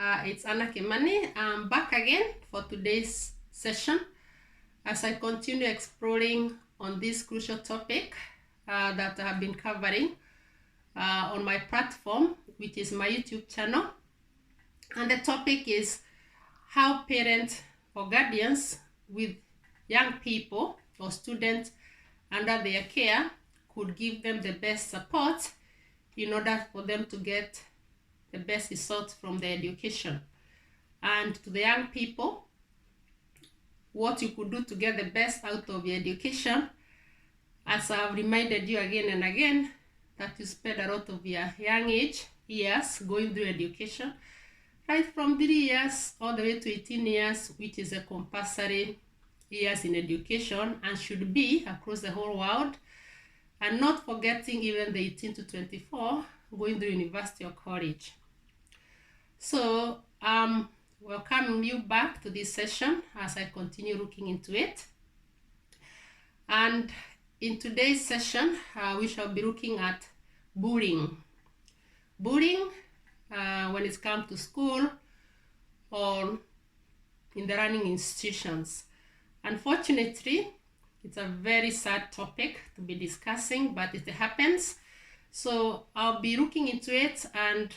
It's Anna Kimani. I'm back again for today's session as I continue exploring on this crucial topic that I have been covering on my platform, which is my YouTube channel. And the topic is how parents or guardians with young people or students under their care could give them the best support in order for them to get the best results from their education. And to the young people, what you could do to get the best out of your education, as I've reminded you again and again, that you spend a lot of your young age years going through education, right from 3 years all the way to 18 years, which is a compulsory years in education and should be across the whole world, and not forgetting even the 18 to 24 going through university or college. So welcoming you back to this session as I continue looking into it. And in today's session, we shall be looking at bullying. Bullying when it comes to school or in the learning institutions. Unfortunately, it's a very sad topic to be discussing, but it happens. So I'll be looking into it and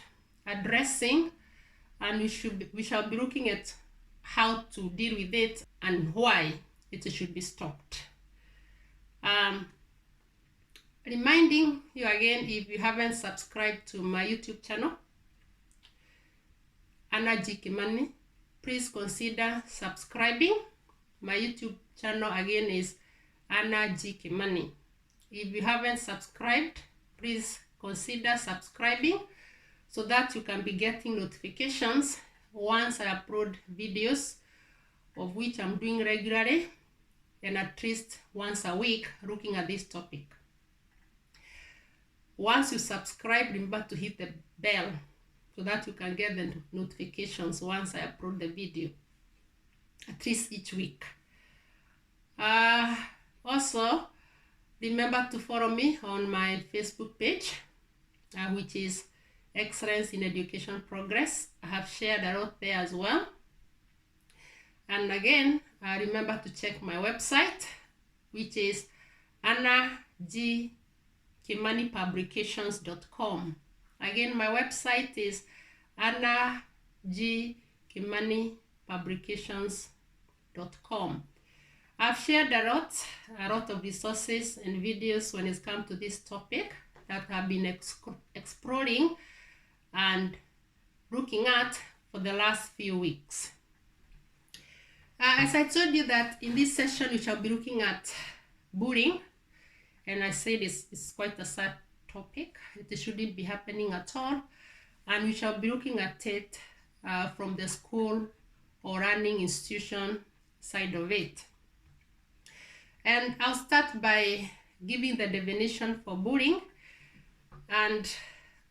addressing, and we shall be looking at how to deal with it and why it should be stopped. Reminding you again, if you haven't subscribed to my YouTube channel, Anna G. Kimani, please consider subscribing. My YouTube channel again is Anna G. Kimani. If you haven't subscribed, please consider subscribing so that you can be getting notifications once I upload videos, of which I'm doing regularly and at least once a week looking at this topic. Once you subscribe, remember to hit the bell so that you can get the notifications once I upload the video, at least each week. Also, remember to follow me on my Facebook page, which is Excellence in Education Progress. I have shared a lot there as well. And again, remember to check my website, which is annagkimanipublications.com. Again, my website is annagkimanipublications.com. I've shared a lot of resources and videos when it comes to this topic that I've been exploring and looking at for the last few weeks. As I told you that in this session we shall be looking at bullying, and I said it's quite a sad topic. It shouldn't be happening at all, and we shall be looking at it from the school or learning institution side of it. And I'll start by giving the definition for bullying. And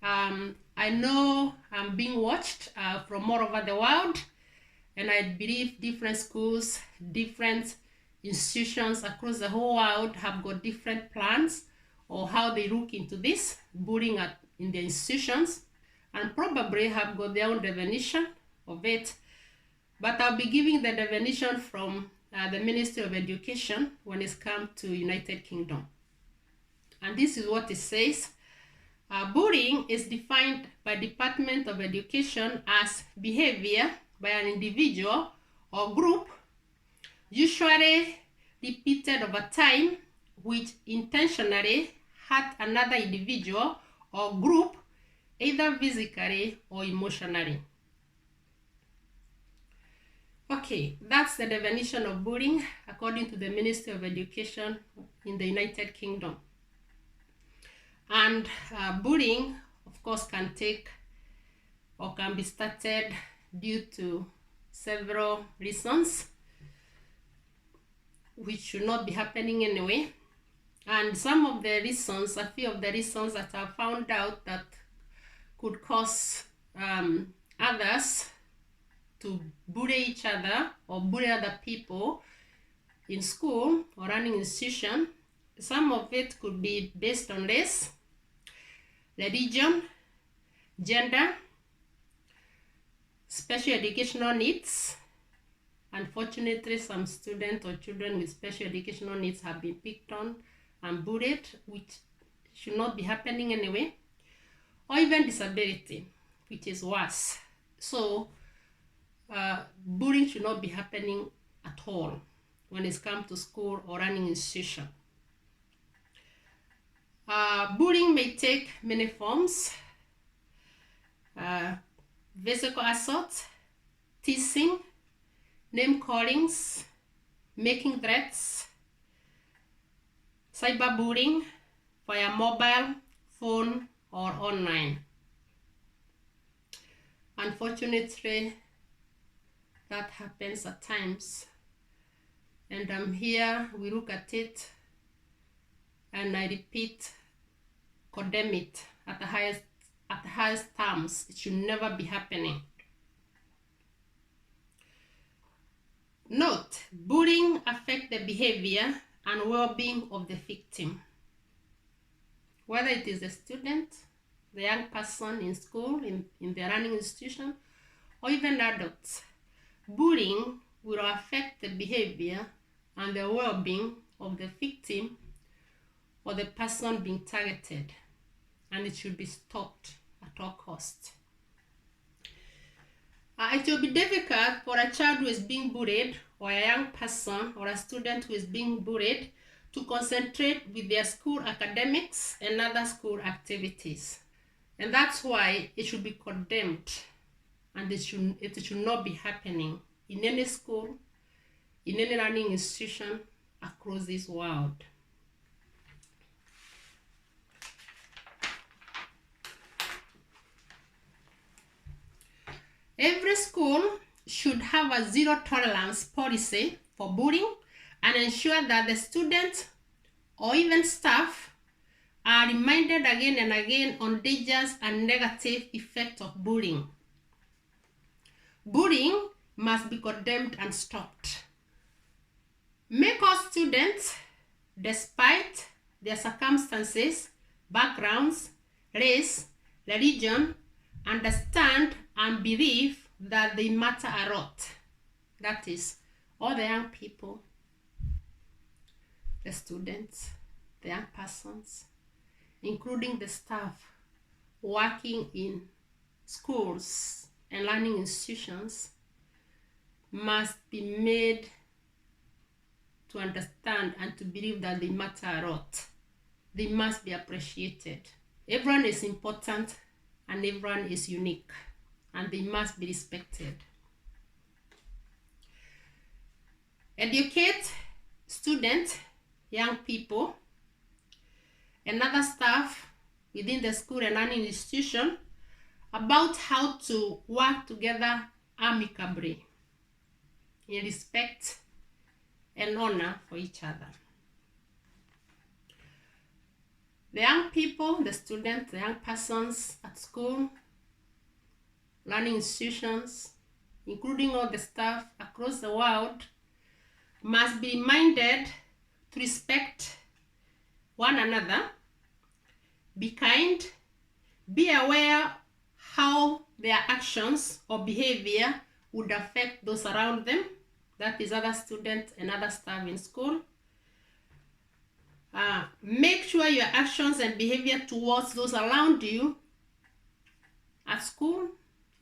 I know I'm being watched from all over the world, and I believe different schools, different institutions across the whole world have got different plans or how they look into this bullying in the institutions, and probably have got their own definition of it. But I'll be giving the definition from the Ministry of Education when it's come to United Kingdom. And this is what it says. Bullying is defined by Department of Education as behavior by an individual or group, usually repeated over time, which intentionally hurt another individual or group, either physically or emotionally. Okay, that's the definition of bullying according to the Ministry of Education in the United Kingdom. And bullying, of course, can take or can be started due to several reasons, which should not be happening anyway. And some of the reasons, a few of the reasons that I found out that could cause others to bully each other or bully other people in school or learning institution. Some of it could be based on race, religion, gender, special educational needs. Unfortunately, some students or children with special educational needs have been picked on and bullied, which should not be happening anyway. Or even disability, which is worse. So bullying should not be happening at all when it's come to school or running institution. Bullying may take many forms. Physical assault, teasing, name callings, making threats, cyberbullying via mobile, phone, or online. Unfortunately, that happens at times. And here we look at it and I repeat, condemn it at the highest terms. It should never be happening. Note, bullying affects the behavior and well-being of the victim. Whether it is the student, the young person in school, in the learning institution, or even adults, bullying will affect the behavior and the well-being of the victim or the person being targeted, and it should be stopped at all costs. It will be difficult for a child who is being bullied, or a young person or a student who is being bullied, to concentrate with their school academics and other school activities. And that's why it should be condemned, and it should not be happening in any school, in any learning institution across this world. Every school should have a zero tolerance policy for bullying and ensure that the students or even staff are reminded again and again on dangers and negative effects of bullying. Bullying must be condemned and stopped. Make all students, despite their circumstances, backgrounds, race, religion, understand and believe that they matter a lot. That is, all the young people, the students, the young persons, including the staff working in schools and learning institutions, must be made to understand and to believe that they matter a lot. They must be appreciated. Everyone is important and everyone is unique, and they must be respected. Educate students, young people, and other staff within the school and learning institution about how to work together amicably in respect and honor for each other. The young people, the students, the young persons at school, learning institutions, including all the staff across the world, must be reminded to respect one another, be kind, be aware how their actions or behavior would affect those around them, that is other students and other staff in school. Make sure your actions and behavior towards those around you at school,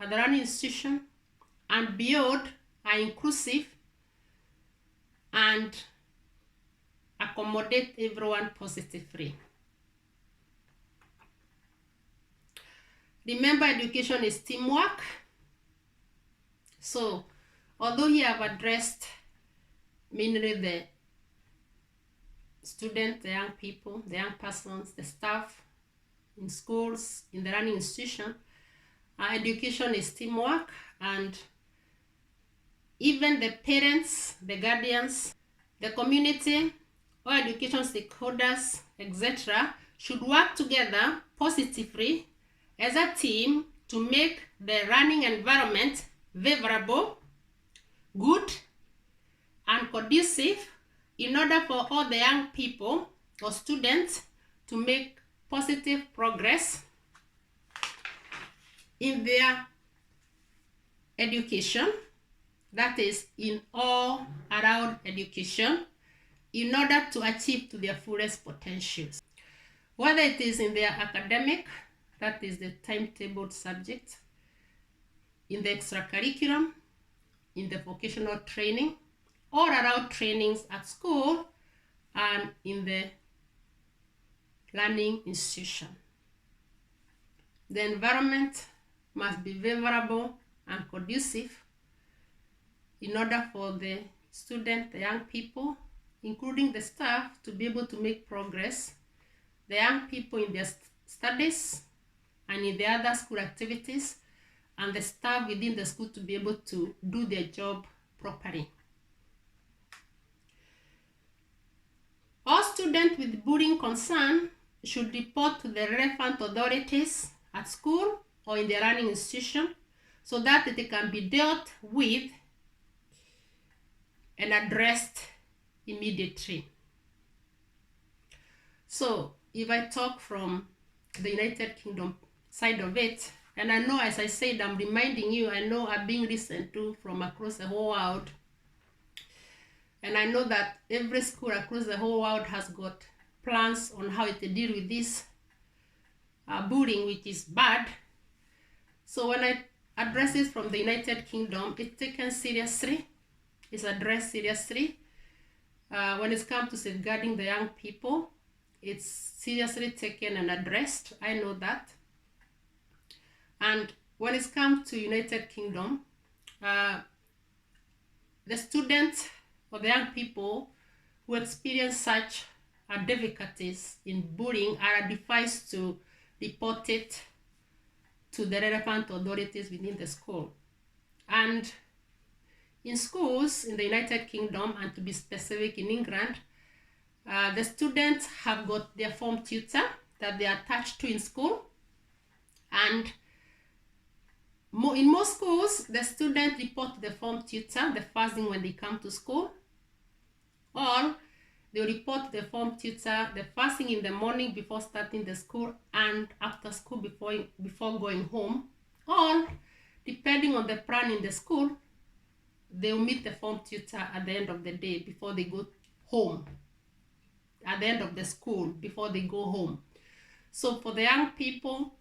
at the learning institution, and beyond are inclusive and accommodate everyone positively. Remember, education is teamwork. So, although here I've addressed mainly the students, the young people, the young persons, the staff in schools, in the learning institution, education is teamwork, and even the parents, the guardians, the community, all education stakeholders, etc., should work together positively as a team to make the learning environment favorable, good, and conducive in order for all the young people or students to make positive progress in their education, that is in all around education, in order to achieve to their fullest potentials. Whether it is in their academic, that is the timetabled subject, in the extracurriculum, in the vocational training, all around trainings at school, and in the learning institution. The environment must be favorable and conducive in order for the student, the young people, including the staff, to be able to make progress. The young people in their studies and in the other school activities, and the staff within the school to be able to do their job properly. All students with bullying concern should report to the relevant authorities at school or in their learning institution so that it can be dealt with and addressed immediately. So if I talk from the United Kingdom side of it, and I know, as I said, I'm reminding you, I know I'm being listened to from across the whole world, and I know that every school across the whole world has got plans on how to deal with this bullying, which is bad. So when I address it from the United Kingdom, it's taken seriously, it's addressed seriously. When it comes to safeguarding the young people, it's seriously taken and addressed. I know that. And when it comes to United Kingdom, the students or the young people who experience such difficulties in bullying are advised to report it to the relevant authorities within the school. And in schools in the United Kingdom, and to be specific in England, the students have got their form tutor that they are attached to in school. And in most schools, the students report to the form tutor the first thing when they come to school, or they report to the form tutor the first thing in the morning before starting the school and after school before going home, or depending on the plan in the school, they will meet the form tutor at the end of the day before they go home, at the end of the school before they go home. So for the young people,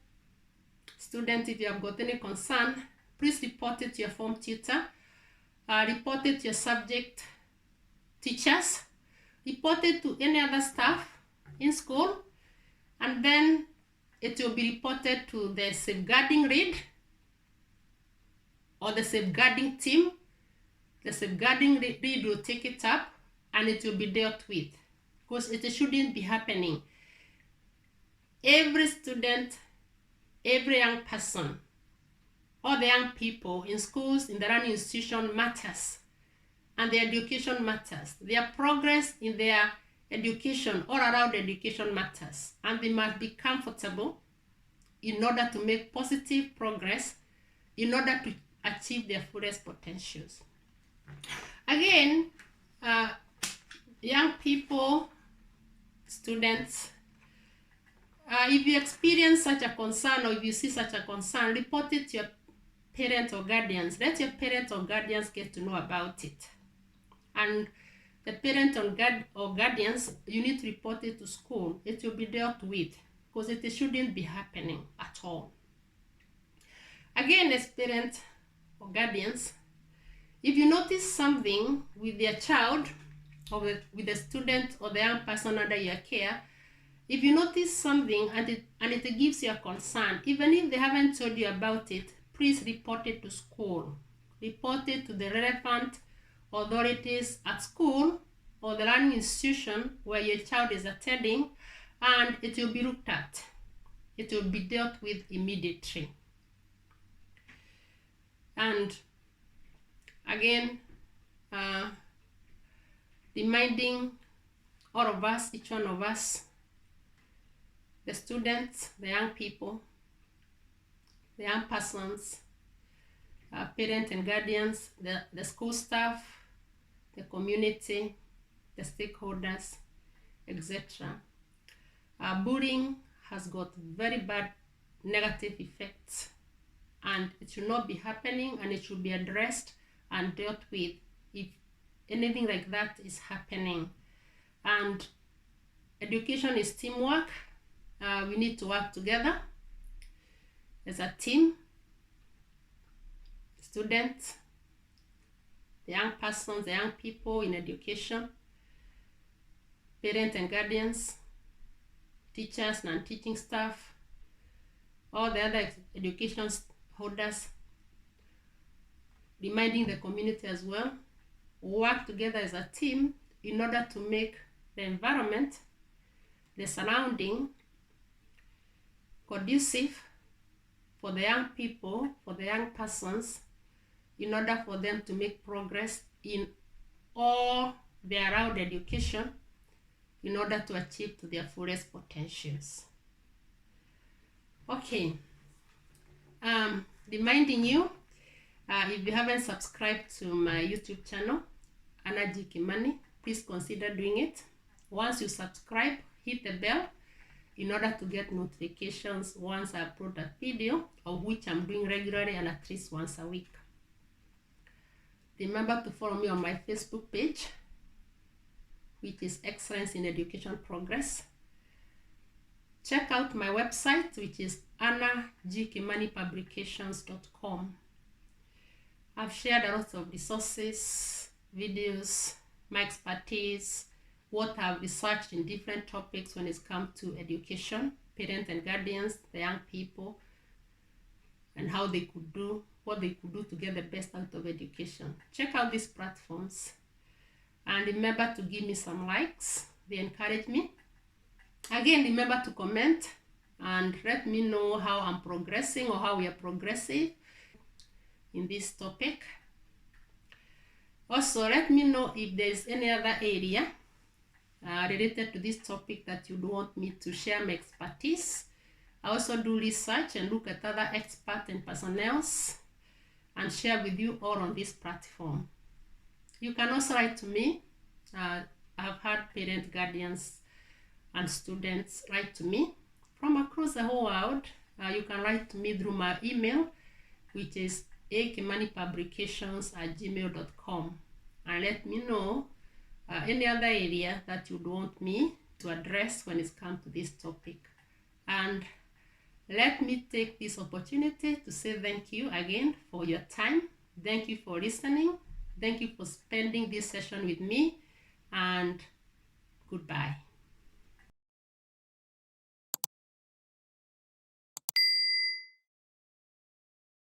students, if you have got any concern, please report it to your form tutor, report it to your subject teachers, report it to any other staff in school, and then it will be reported to the safeguarding lead or the safeguarding team. The safeguarding lead will take it up and it will be dealt with, because it shouldn't be happening. Every student, every young person, all the young people in schools, in the learning institution matters, and their education matters. Their progress in their education, all around education matters, and they must be comfortable in order to make positive progress, in order to achieve their fullest potentials. Again, young people, students, if you experience such a concern or if you see such a concern, report it to your parents or guardians. Let your parents or guardians get to know about it. And the parents or guardians, you need to report it to school. It will be dealt with, because it shouldn't be happening at all. Again, as parents or guardians, if you notice something with their child or with the student or the young person under your care, if you notice something and it gives you a concern, even if they haven't told you about it, please report it to school. Report it to the relevant authorities at school or the learning institution where your child is attending, and it will be looked at. It will be dealt with immediately. And again, reminding all of us, each one of us, the students, the young people, the young persons, parents and guardians, the school staff, the community, the stakeholders, etc. Bullying has got very bad negative effects, and it should not be happening, and it should be addressed and dealt with if anything like that is happening. And education is teamwork. We need to work together as a team. Students, the young persons, the young people in education, parents and guardians, teachers, non-teaching staff, all the other education holders, reminding the community as well, work together as a team in order to make the environment, the surrounding, conducive for the young people, for the young persons, in order for them to make progress in all their around education, in order to achieve to their fullest potentials. Okay, reminding you, if you haven't subscribed to my YouTube channel, Anna G. Kimani, please consider doing it. Once you subscribe, hit the bell in order to get notifications once I upload a video, of which I'm doing regularly and at least once a week. Remember to follow me on my Facebook page, which is Excellence in Education Progress. Check out my website, which is annagkimanipublications.com. I've shared a lot of resources, videos, my expertise, what I've researched in different topics when it's come to education, parents and guardians, the young people, and how they could do, what they could do to get the best out of education. Check out these platforms. And remember to give me some likes. They encourage me. Again, remember to comment and let me know how I'm progressing or how we are progressing in this topic. Also, let me know if there's any other area related to this topic that you'd want me to share my expertise. I also do research and look at other experts and personnel and share with you all on this platform. You can also write to me. I've had parents, guardians, and students write to me from across the whole world. You can write to me through my email, which is akimanipublications@gmail.com, and let me know any other area that you'd want me to address when it's come to this topic. And let me take this opportunity to say thank you again for your time. Thank you for listening. Thank you for spending this session with me, and goodbye.